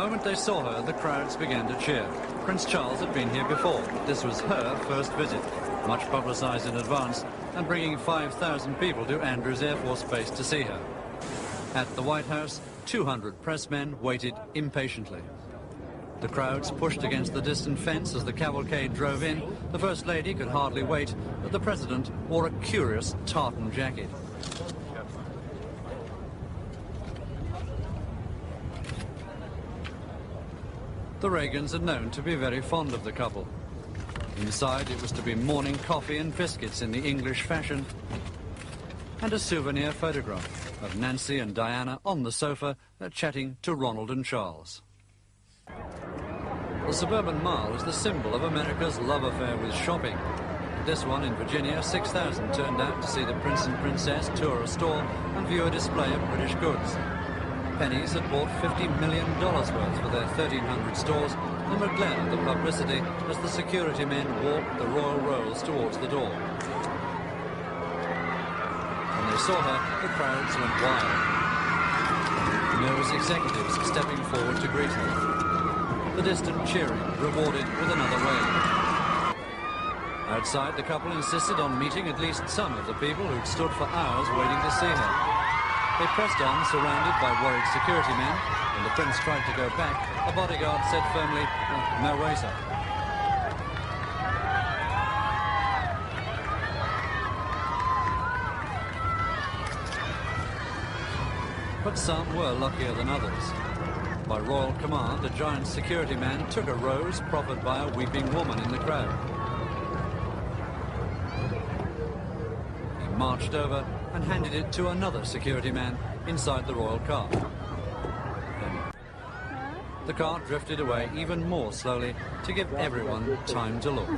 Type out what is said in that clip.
moment they saw her, the crowds began to cheer. Prince Charles had been here before. This was her first visit, much publicised in advance, and bringing 5,000 people to Andrews Air Force Base to see her. At the White House, 200 pressmen waited impatiently. The crowds pushed against the distant fence as the cavalcade drove in. The First Lady could hardly wait, but the President wore a curious tartan jacket. The Reagans are known to be very fond of the couple. Inside, it was to be morning coffee and biscuits in the English fashion, and a souvenir photograph of Nancy and Diana on the sofa chatting to Ronald and Charles. The Suburban Mile is the symbol of America's love affair with shopping. At this one in Virginia, 6,000 turned out to see the Prince and Princess tour a store and view a display of British goods. Pennies had bought $50 million worth for their 1,300 stores and were glad of the publicity as the security men walked the royal rolls towards the door. When they saw her, the crowds went wild. Nervous executives stepping forward to greet her. The distant cheering rewarded with another wave. Outside, the couple insisted on meeting at least some of the people who'd stood for hours waiting to see her. They pressed on, surrounded by worried security men. When the prince tried to go back, a bodyguard said firmly, "No way, sir." But some were luckier than others. By royal command, a giant security man took a rose proffered by a weeping woman in the crowd. He marched over and handed it to another security man inside the royal car. The car drifted away even more slowly to give everyone time to look.